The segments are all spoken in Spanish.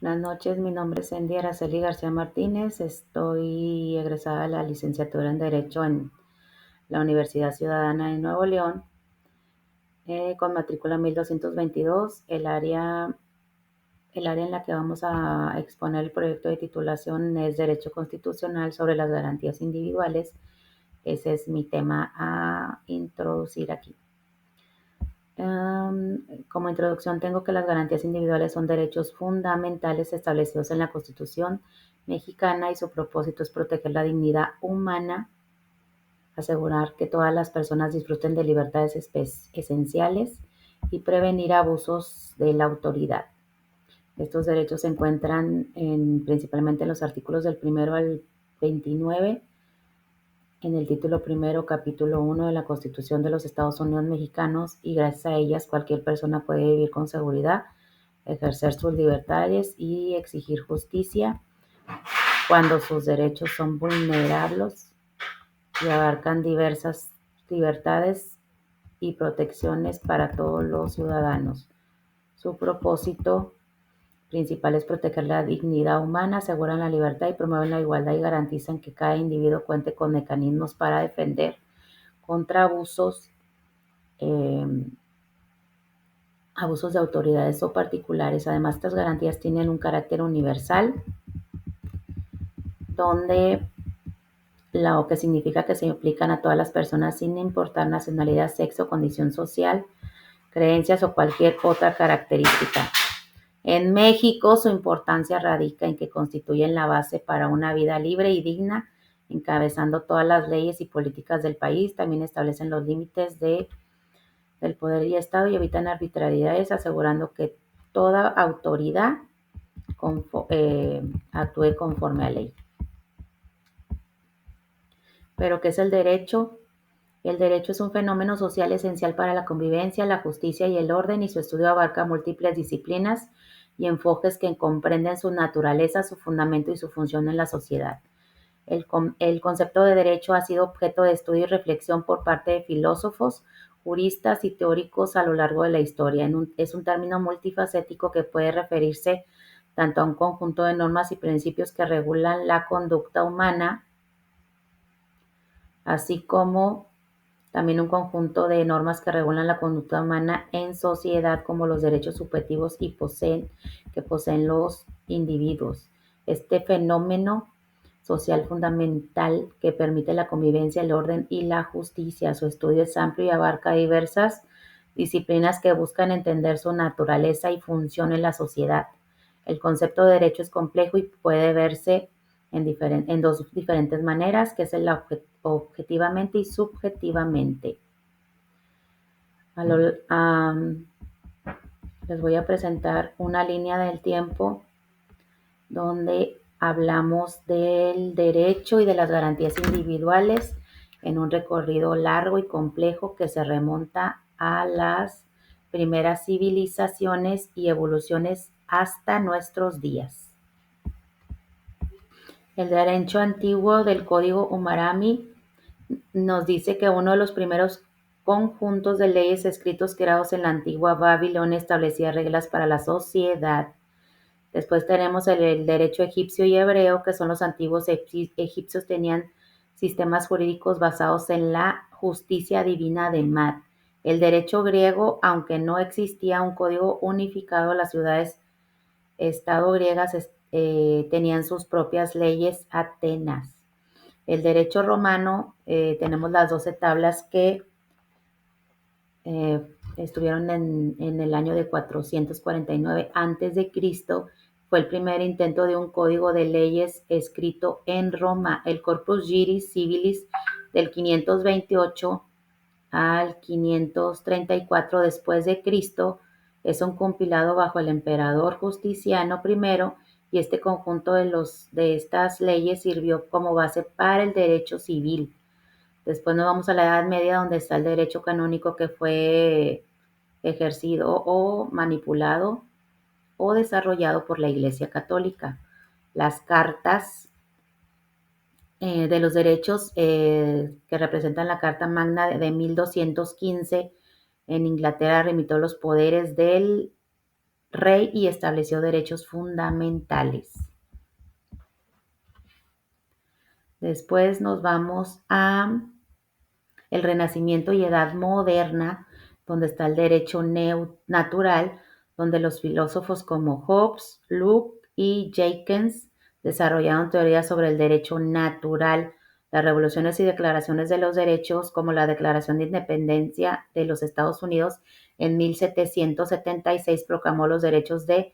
Buenas noches, mi nombre es Cindy Araceli García Martínez. Estoy egresada de la licenciatura en Derecho en la Universidad Ciudadana de Nuevo León, con matrícula 1222. El área en la que vamos a exponer el proyecto de titulación es Derecho Constitucional sobre las garantías individuales. Ese es mi tema a introducir aquí. Como introducción tengo que las garantías individuales son derechos fundamentales establecidos en la Constitución mexicana y su propósito es proteger la dignidad humana, asegurar que todas las personas disfruten de libertades esenciales y prevenir abusos de la autoridad. Estos derechos se encuentran principalmente en los artículos del 1 al 29, en el título primero, capítulo 1 de la Constitución de los Estados Unidos Mexicanos, y gracias a ellas cualquier persona puede vivir con seguridad, ejercer sus libertades y exigir justicia cuando sus derechos son vulnerables y abarcan diversas libertades y protecciones para todos los ciudadanos. Su propósito principal es proteger la dignidad humana, aseguran la libertad y promueven la igualdad y garantizan que cada individuo cuente con mecanismos para defender contra eh, abusos de autoridades o particulares. Además, estas garantías tienen un carácter universal, donde lo que significa que se aplican a todas las personas sin importar nacionalidad, sexo, condición social, creencias o cualquier otra característica. En México, su importancia radica en que constituyen la base para una vida libre y digna, encabezando todas las leyes y políticas del país. También establecen los límites del poder y Estado y evitan arbitrariedades, asegurando que toda autoridad actúe conforme a ley. ¿Pero qué es el derecho? El derecho es un fenómeno social esencial para la convivencia, la justicia y el orden, y su estudio abarca múltiples disciplinas y enfoques que comprenden su naturaleza, su fundamento y su función en la sociedad. El concepto de derecho ha sido objeto de estudio y reflexión por parte de filósofos, juristas y teóricos a lo largo de la historia. Es un término multifacético que puede referirse tanto a un conjunto de normas y principios que regulan la conducta humana, así como también un conjunto de normas que regulan la conducta humana en sociedad, como los derechos subjetivos que poseen los individuos. Este fenómeno social fundamental que permite la convivencia, el orden y la justicia. Su estudio es amplio y abarca diversas disciplinas que buscan entender su naturaleza y función en la sociedad. El concepto de derecho es complejo y puede verse en dos diferentes maneras, que es el objetivamente y subjetivamente. Les voy a presentar una línea del tiempo donde hablamos del derecho y de las garantías individuales en un recorrido largo y complejo que se remonta a las primeras civilizaciones y evoluciones hasta nuestros días. El derecho antiguo del Código Hammurabi nos dice que uno de los primeros conjuntos de leyes escritos creados en la antigua Babilonia establecía reglas para la sociedad. Después tenemos el derecho egipcio y hebreo, que son los antiguos egipcios tenían sistemas jurídicos basados en la justicia divina de Mad. El derecho griego, aunque no existía un código unificado, las ciudades-estado griegas tenían sus propias leyes. Atenas. El derecho romano, tenemos las 12 tablas que estuvieron en el año de 449 a.C. Fue el primer intento de un código de leyes escrito en Roma. El Corpus Juris Civilis del 528 al 534 después de Cristo es un compilado bajo el emperador Justiniano I, y este conjunto de estas leyes sirvió como base para el derecho civil. Después nos vamos a la Edad Media, donde está el derecho canónico, que fue ejercido o manipulado o desarrollado por la Iglesia Católica. Las cartas de los derechos que representan la Carta Magna de 1215 en Inglaterra remitió los poderes del rey y estableció derechos fundamentales. Después nos vamos a el Renacimiento y Edad Moderna, donde está el derecho natural, donde los filósofos como Hobbes, Locke y Jacques desarrollaron teorías sobre el derecho natural. Las revoluciones y declaraciones de los derechos, como la Declaración de Independencia de los Estados Unidos en 1776, proclamó los derechos de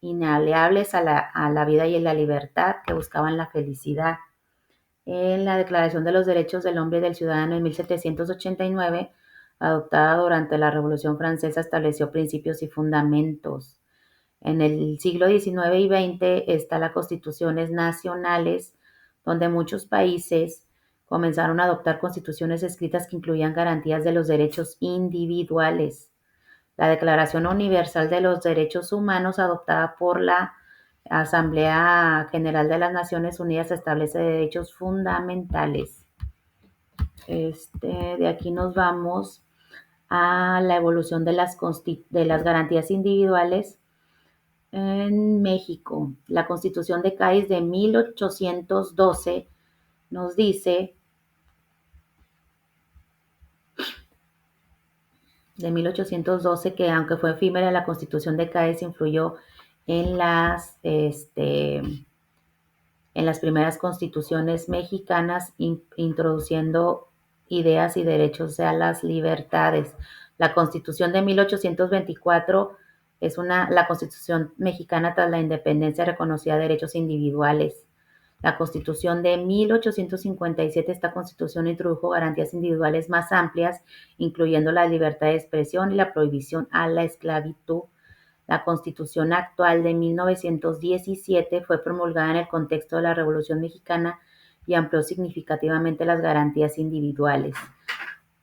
inalienables a la vida y a la libertad, que buscaban la felicidad. En la Declaración de los Derechos del Hombre y del Ciudadano en 1789, adoptada durante la Revolución Francesa, estableció principios y fundamentos. En el siglo XIX y XX están las constituciones nacionales, donde muchos países comenzaron a adoptar constituciones escritas que incluían garantías de los derechos individuales. La Declaración Universal de los Derechos Humanos, adoptada por la Asamblea General de las Naciones Unidas, establece derechos fundamentales. De aquí nos vamos a la evolución de las garantías individuales en México. La Constitución de Cádiz de 1812 nos dice, que aunque fue efímera, la Constitución de Cádiz influyó en las primeras constituciones mexicanas, introduciendo ideas y derechos a las libertades. La Constitución de 1824 es la Constitución mexicana tras la independencia, reconocía derechos individuales. La Constitución de 1857, esta Constitución introdujo garantías individuales más amplias, incluyendo la libertad de expresión y la prohibición a la esclavitud. La Constitución actual de 1917 fue promulgada en el contexto de la Revolución Mexicana y amplió significativamente las garantías individuales.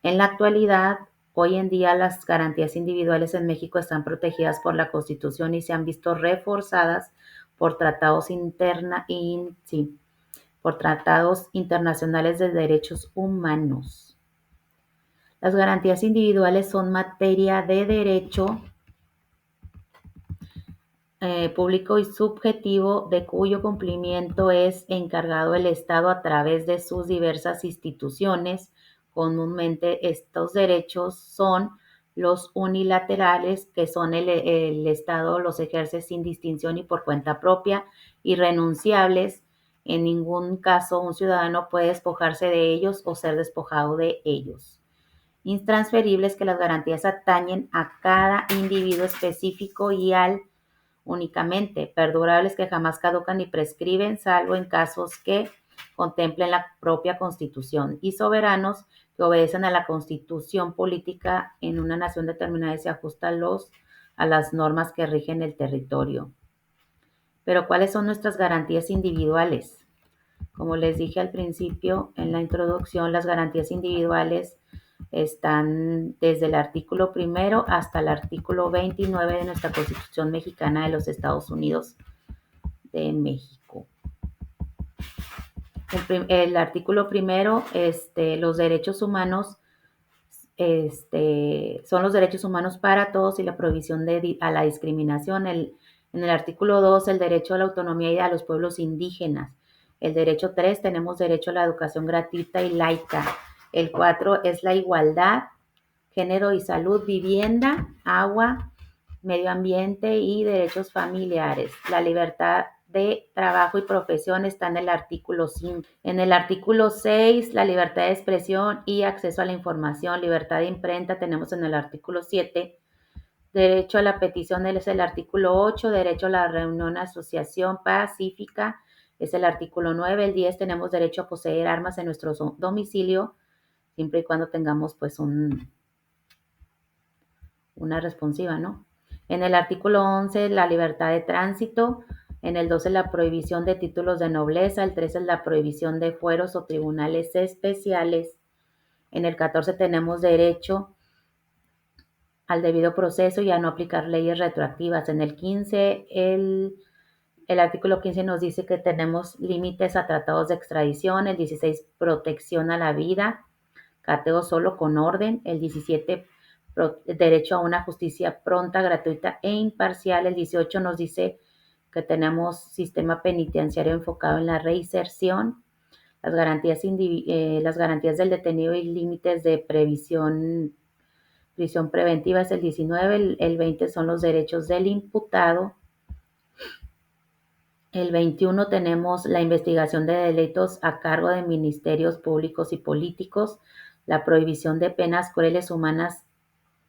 En la actualidad, hoy en día, las garantías individuales en México están protegidas por la Constitución y se han visto reforzadas por tratados internacionales de derechos humanos. Las garantías individuales son materia de derecho público y subjetivo, de cuyo cumplimiento es encargado el Estado a través de sus diversas instituciones. Comúnmente estos derechos son los unilaterales, que son el Estado los ejerce sin distinción y por cuenta propia, irrenunciables. En ningún caso un ciudadano puede despojarse de ellos o ser despojado de ellos. Intransferibles, que las garantías atañen a cada individuo específico y al únicamente. Perdurables, que jamás caducan ni prescriben, salvo en casos que contemplen la propia Constitución. Y soberanos, que obedecen a la Constitución política en una nación determinada y se ajustan a las normas que rigen el territorio. Pero, ¿cuáles son nuestras garantías individuales? Como les dije al principio en la introducción, las garantías individuales están desde el artículo 1 hasta el artículo 29 de nuestra Constitución Mexicana de los Estados Unidos de México. El artículo 1, los derechos humanos, son los derechos humanos para todos y la prohibición a la discriminación. En el artículo 2, el derecho a la autonomía y a los pueblos indígenas. El derecho 3, tenemos derecho a la educación gratuita y laica. El 4 es la igualdad, género y salud, vivienda, agua, medio ambiente y derechos familiares. La libertad de trabajo y profesión está en el artículo 5. En el artículo 6, la libertad de expresión y acceso a la información, libertad de imprenta, tenemos en el artículo 7. Derecho a la petición es el artículo 8, derecho a la reunión, asociación pacífica es el artículo 9, el 10 tenemos derecho a poseer armas en nuestro domicilio, siempre y cuando tengamos pues una responsiva, ¿no? En el artículo 11, la libertad de tránsito. En el 12, la prohibición de títulos de nobleza. El 13, la prohibición de fueros o tribunales especiales. En el 14, tenemos derecho al debido proceso y a no aplicar leyes retroactivas. En el 15, el artículo 15 nos dice que tenemos límites a tratados de extradición. El 16, protección a la vida, cateo solo con orden. El 17, derecho a una justicia pronta, gratuita e imparcial. El 18 nos dice que tenemos sistema penitenciario enfocado en la reinserción, las garantías del detenido y límites de prisión preventiva es el 19, el 20 son los derechos del imputado. El 21 tenemos la investigación de delitos a cargo de ministerios públicos y políticos, la prohibición de penas crueles,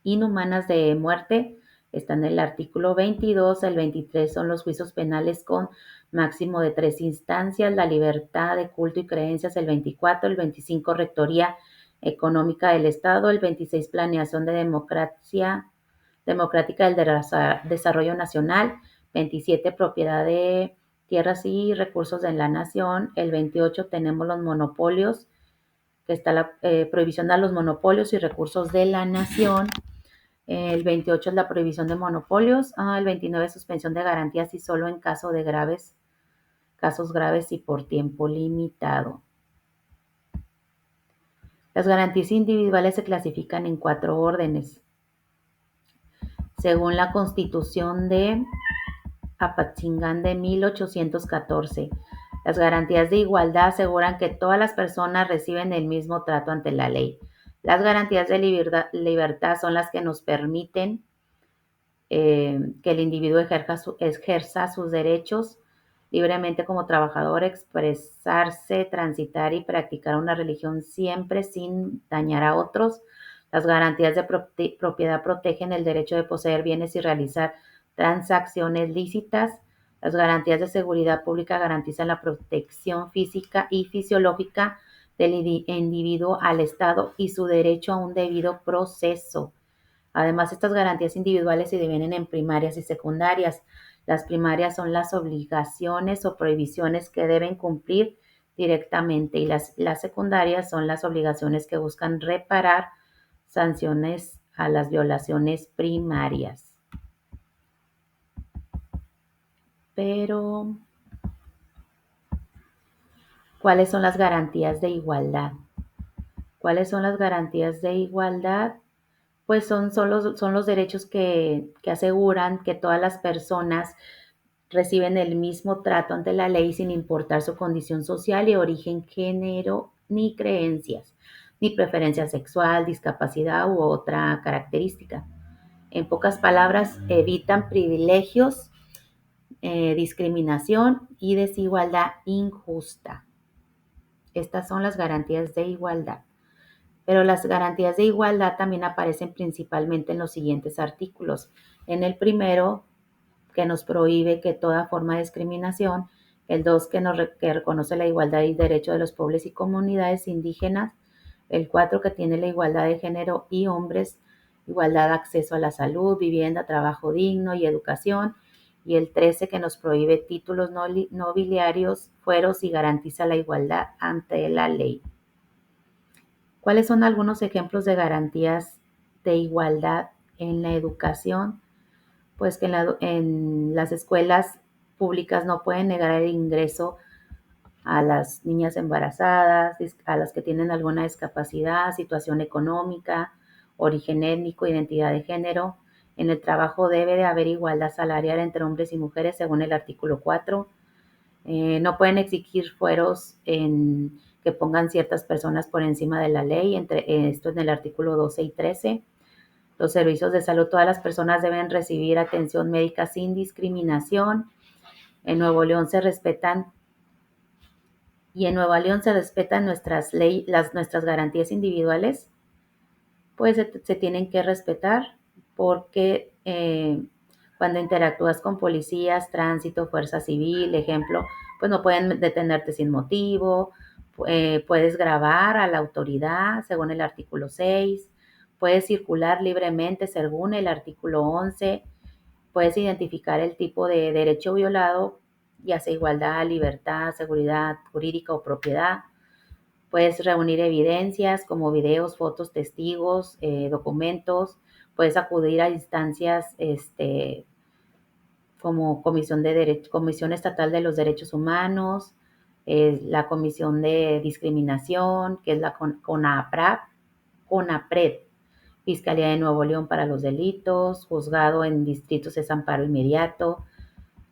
inhumanas de muerte, está en el artículo 22, el 23 son los juicios penales con máximo de 3 instancias, la libertad de culto y creencias, el 24, el 25 rectoría económica del Estado, el 26 planeación de democrática del desarrollo nacional, 27 propiedad de tierras y recursos de la nación, el 28 tenemos los monopolios, que está la prohibición de los monopolios y recursos de la nación. El 28 es la prohibición de monopolios. El 29 suspensión de garantías y solo en caso de casos graves y por tiempo limitado. Las garantías individuales se clasifican en 4 órdenes. Según la Constitución de Apatzingán de 1814, las garantías de igualdad aseguran que todas las personas reciben el mismo trato ante la ley. Las garantías de libertad son las que nos permiten que el individuo ejerza sus derechos libremente como trabajador, expresarse, transitar y practicar una religión siempre sin dañar a otros. Las garantías de propiedad protegen el derecho de poseer bienes y realizar transacciones lícitas. Las garantías de seguridad pública garantizan la protección física y fisiológica del individuo al Estado y su derecho a un debido proceso. Además, estas garantías individuales se dividen en primarias y secundarias. Las primarias son las obligaciones o prohibiciones que deben cumplir directamente y las secundarias son las obligaciones que buscan reparar sanciones a las violaciones primarias. Pero, ¿cuáles son las garantías de igualdad? ¿Cuáles son las garantías de igualdad? Pues son los derechos que aseguran que todas las personas reciben el mismo trato ante la ley sin importar su condición social y origen, género, ni creencias, ni preferencia sexual, discapacidad u otra característica. En pocas palabras, evitan privilegios, discriminación y desigualdad injusta. Estas son las garantías de igualdad. Pero las garantías de igualdad también aparecen principalmente en los siguientes artículos. En el primero, que nos prohíbe que toda forma de discriminación. El 2, que reconoce la igualdad y derecho de los pueblos y comunidades indígenas. El 4, que tiene la igualdad de género y hombres, igualdad de acceso a la salud, vivienda, trabajo digno y educación. Y el 13, que nos prohíbe títulos nobiliarios, fueros y garantiza la igualdad ante la ley. ¿Cuáles son algunos ejemplos de garantías de igualdad en la educación? Pues que en las escuelas públicas no pueden negar el ingreso a las niñas embarazadas, a las que tienen alguna discapacidad, situación económica, origen étnico, identidad de género. En el trabajo debe de haber igualdad salarial entre hombres y mujeres según el artículo 4. No pueden exigir fueros que pongan ciertas personas por encima de la ley, esto en el artículo 12 y 13. Los servicios de salud, todas las personas deben recibir atención médica sin discriminación. En Nuevo León se respetan nuestras garantías individuales, pues se tienen que respetar porque cuando interactúas con policías, tránsito, fuerza civil, ejemplo, pues no pueden detenerte sin motivo, puedes grabar a la autoridad según el artículo 6, puedes circular libremente según el artículo 11, puedes identificar el tipo de derecho violado, ya sea igualdad, libertad, seguridad jurídica o propiedad. Puedes reunir evidencias como videos, fotos, testigos, documentos. Puedes acudir a instancias como Comisión Estatal de los Derechos Humanos, la Comisión de Discriminación, que es la CONAPRED, Fiscalía de Nuevo León para los delitos, juzgado en distritos es amparo inmediato.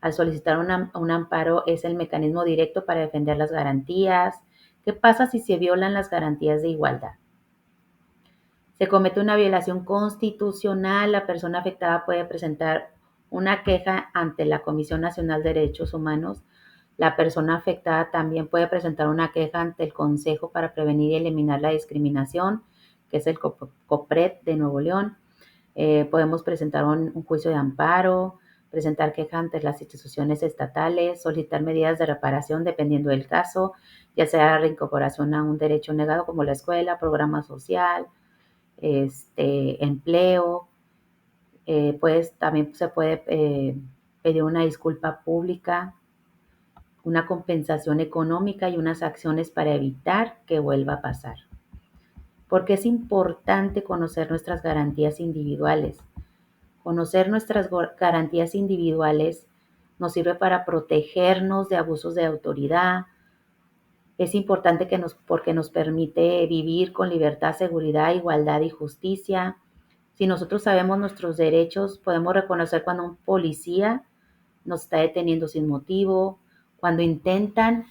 Al solicitar un amparo es el mecanismo directo para defender las garantías. ¿Qué pasa si se violan las garantías de igualdad? Se comete una violación constitucional, la persona afectada puede presentar una queja ante la Comisión Nacional de Derechos Humanos. La persona afectada también puede presentar una queja ante el Consejo para Prevenir y Eliminar la Discriminación, que es el COPRED de Nuevo León. Podemos presentar un juicio de amparo, presentar queja ante las instituciones estatales, solicitar medidas de reparación dependiendo del caso, ya sea reincorporación a un derecho negado como la escuela, programa social, empleo. Pues también se puede pedir una disculpa pública, una compensación económica y unas acciones para evitar que vuelva a pasar. Porque es importante conocer nuestras garantías individuales. Conocer nuestras garantías individuales nos sirve para protegernos de abusos de autoridad. Es importante porque nos permite vivir con libertad, seguridad, igualdad y justicia. Si nosotros sabemos nuestros derechos, podemos reconocer cuando un policía nos está deteniendo sin motivo, cuando intentan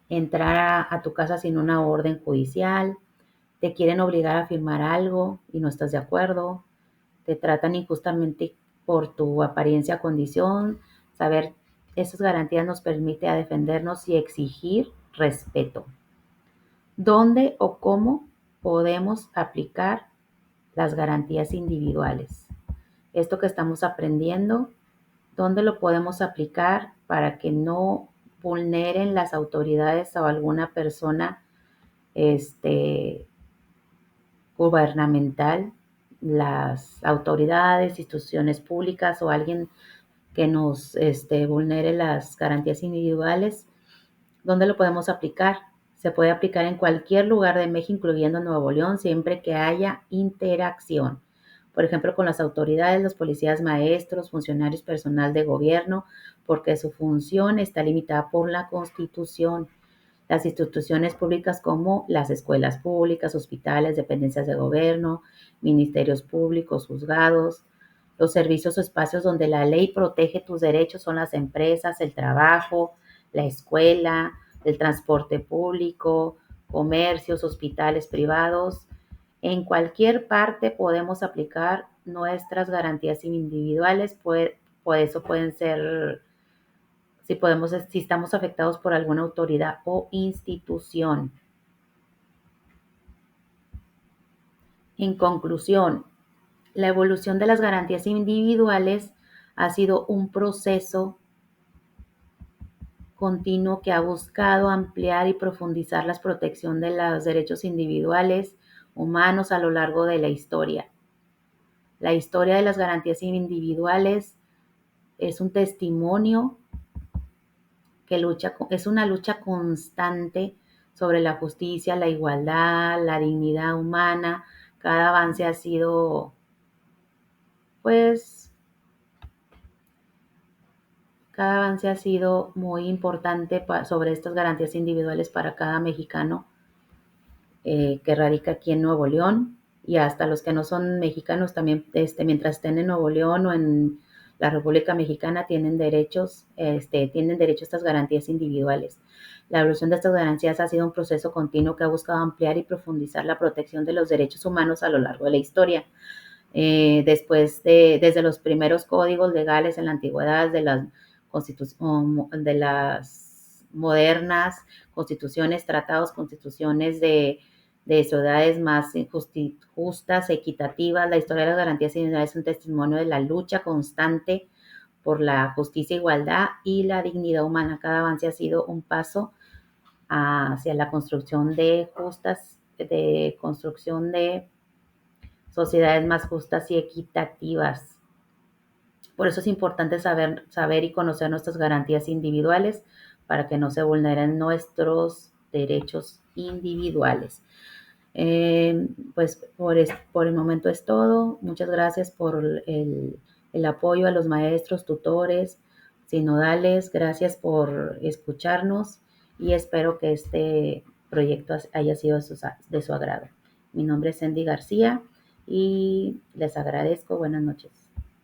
entrar a tu casa sin una orden judicial, te quieren obligar a firmar algo y no estás de acuerdo, te tratan injustamente por tu apariencia o condición. Saber esas garantías nos permite a defendernos y exigir respeto. ¿Dónde o cómo podemos aplicar las garantías individuales? Esto que estamos aprendiendo, ¿dónde lo podemos aplicar para que no vulneren las autoridades o alguna persona gubernamental, las autoridades, instituciones públicas o alguien que nos vulnere las garantías individuales? ¿Dónde lo podemos aplicar? Se puede aplicar en cualquier lugar de México, incluyendo Nuevo León, siempre que haya interacción. Por ejemplo, con las autoridades, los policías, maestros, funcionarios, personal de gobierno, porque su función está limitada por la Constitución. Las instituciones públicas como las escuelas públicas, hospitales, dependencias de gobierno, ministerios públicos, juzgados. Los servicios o espacios donde la ley protege tus derechos son las empresas, el trabajo, la escuela, el transporte público, comercios, hospitales privados. En cualquier parte podemos aplicar nuestras garantías individuales, por eso pueden ser si estamos afectados por alguna autoridad o institución. En conclusión, la evolución de las garantías individuales ha sido un proceso continuo que ha buscado ampliar y profundizar la protección de los derechos individuales humanos a lo largo de la historia. La historia de las garantías individuales es un testimonio es una lucha constante sobre la justicia, la igualdad, la dignidad humana. Cada avance ha sido, pues, muy importante sobre estas garantías individuales para cada mexicano que radica aquí en Nuevo León, y hasta los que no son mexicanos también, mientras estén en Nuevo León o en la República Mexicana, tienen derecho a estas garantías individuales. La evolución de estas garantías ha sido un proceso continuo que ha buscado ampliar y profundizar la protección de los derechos humanos a lo largo de la historia. Desde los primeros códigos legales en la antigüedad, de las modernas constituciones, tratados, constituciones de ciudades más justas, equitativas. La historia de las garantías individuales es un testimonio de la lucha constante por la justicia, igualdad y la dignidad humana. Cada avance ha sido un paso hacia la construcción de sociedades más justas y equitativas. Por eso es importante saber y conocer nuestras garantías individuales para que no se vulneren nuestros derechos individuales. Pues por el momento es todo. Muchas gracias por el apoyo a los maestros, tutores, sinodales. Gracias por escucharnos y espero que este proyecto haya sido de su agrado. Mi nombre es Cindy García y les agradezco. Buenas noches.